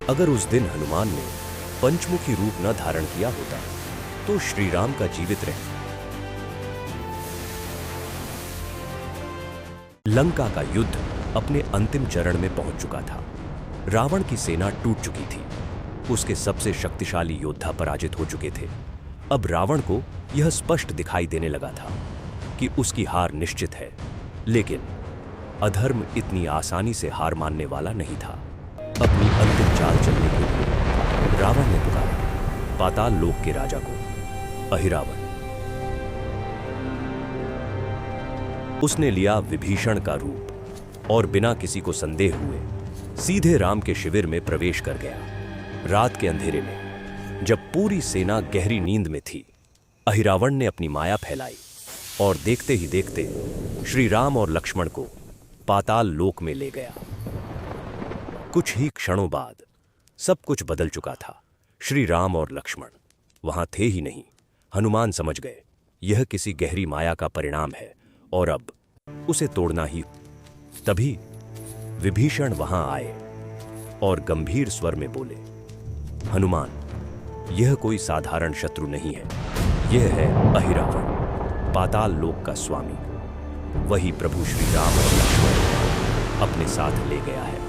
अगर उस दिन हनुमान ने पंचमुखी रूप न धारण किया होता तो श्री राम का जीवित रह लंका का युद्ध अपने अंतिम चरण में पहुंच चुका था। रावण की सेना टूट चुकी थी। उसके सबसे शक्तिशाली योद्धा पराजित हो चुके थे। अब रावण को यह स्पष्ट दिखाई देने लगा था कि उसकी हार निश्चित है, लेकिन अधर्म इतनी आसानी से हार मानने वाला नहीं था। अपनी अंतिम चाल चलने के लिए रावण ने पुकारा पाताल लोक के राजा को, अहिरावण। उसने लिया विभीषण का रूप और बिना किसी को संदेह हुए सीधे राम के शिविर में प्रवेश कर गया। रात के अंधेरे में जब पूरी सेना गहरी नींद में थी, अहिरावण ने अपनी माया फैलाई और देखते ही देखते श्री राम और लक्ष्मण को पाताल लोक में ले गया। कुछ ही क्षणों बाद सब कुछ बदल चुका था। श्री राम और लक्ष्मण वहां थे ही नहीं। हनुमान समझ गए यह किसी गहरी माया का परिणाम है और अब उसे तोड़ना ही। तभी विभीषण वहां आए और गंभीर स्वर में बोले, हनुमान, यह कोई साधारण शत्रु नहीं है। यह है अहिरावण, पाताल लोक का स्वामी। वही प्रभु श्री राम और लक्ष्मण अपने साथ ले गया है।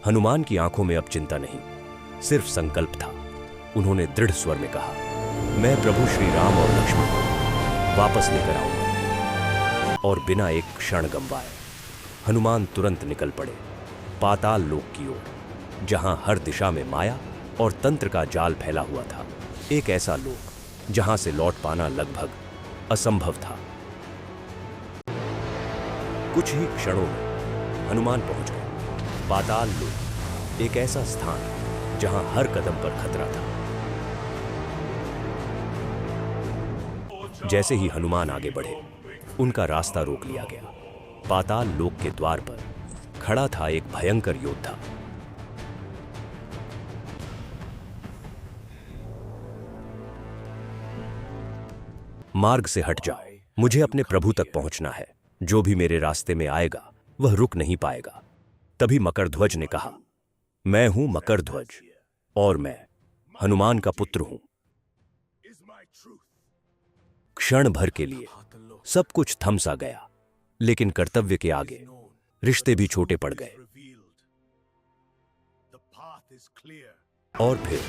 हनुमान की आंखों में अब चिंता नहीं, सिर्फ संकल्प था। उन्होंने दृढ़ स्वर में कहा, मैं प्रभु श्री राम और लक्ष्मण को वापस लेकर आऊंगा। और बिना एक क्षण गंवाए हनुमान तुरंत निकल पड़े पाताल लोक की ओर, जहां हर दिशा में माया और तंत्र का जाल फैला हुआ था। एक ऐसा लोक जहां से लौट पाना लगभग असंभव था। कुछ ही क्षणों में हनुमान पहुंच गए पाताल लोक, एक ऐसा स्थान जहां हर कदम पर खतरा था। जैसे ही हनुमान आगे बढ़े, उनका रास्ता रोक लिया गया। पाताल लोक के द्वार पर खड़ा था एक भयंकर योद्धा। मार्ग से हट जाओ, मुझे अपने प्रभु तक पहुंचना है। जो भी मेरे रास्ते में आएगा वह रुक नहीं पाएगा। तभी मकरध्वज ने कहा, मैं हूं मकरध्वज और मैं हनुमान का पुत्र हूं। क्षण भर के लिए सब कुछ थम सा गया, लेकिन कर्तव्य के आगे रिश्ते भी छोटे पड़ गए। और फिर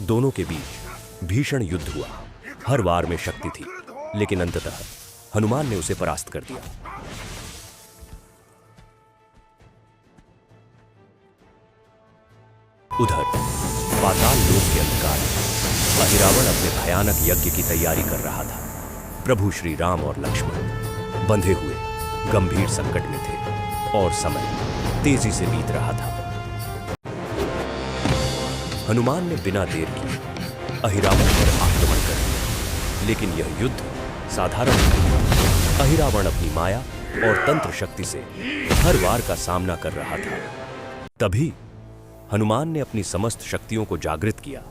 दोनों के बीच भीषण युद्ध हुआ। हर वार में शक्ति थी, लेकिन अंततः हनुमान ने उसे परास्त कर दिया। उधर पाताल लोक के अंधकार में अहिरावण अपने भयानक यज्ञ की तैयारी कर रहा था। प्रभु श्री राम और लक्ष्मण बंधे हुए गंभीर संकट में थे और समय तेजी से बीत रहा था। हनुमान ने बिना देर किए अहिरावण पर आक्रमण कर दिया, लेकिन यह युद्ध साधारण नहीं। अहिरावण अपनी माया और तंत्र शक्ति से हर वार का सामना कर रहा था। तभी हनुमान ने अपनी समस्त शक्तियों को जागृत किया।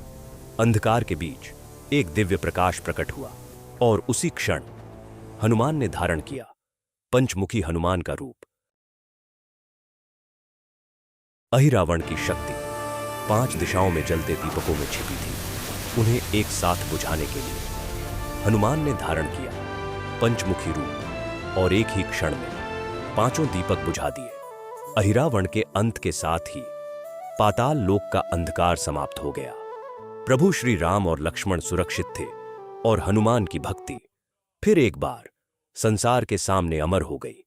अंधकार के बीच एक दिव्य प्रकाश प्रकट हुआ और उसी क्षण हनुमान ने धारण किया पंचमुखी हनुमान का रूप। अहिरावण की शक्ति 5 दिशाओं में जलते दीपकों में छिपी थी। उन्हें एक साथ बुझाने के लिए हनुमान ने धारण किया पंचमुखी रूप और एक ही क्षण में 5 दीपक बुझा दिए। अहिरावण के अंत के साथ ही पाताल लोक का अंधकार समाप्त हो गया। प्रभु श्री राम और लक्ष्मण सुरक्षित थे और हनुमान की भक्ति फिर एक बार संसार के सामने अमर हो गई।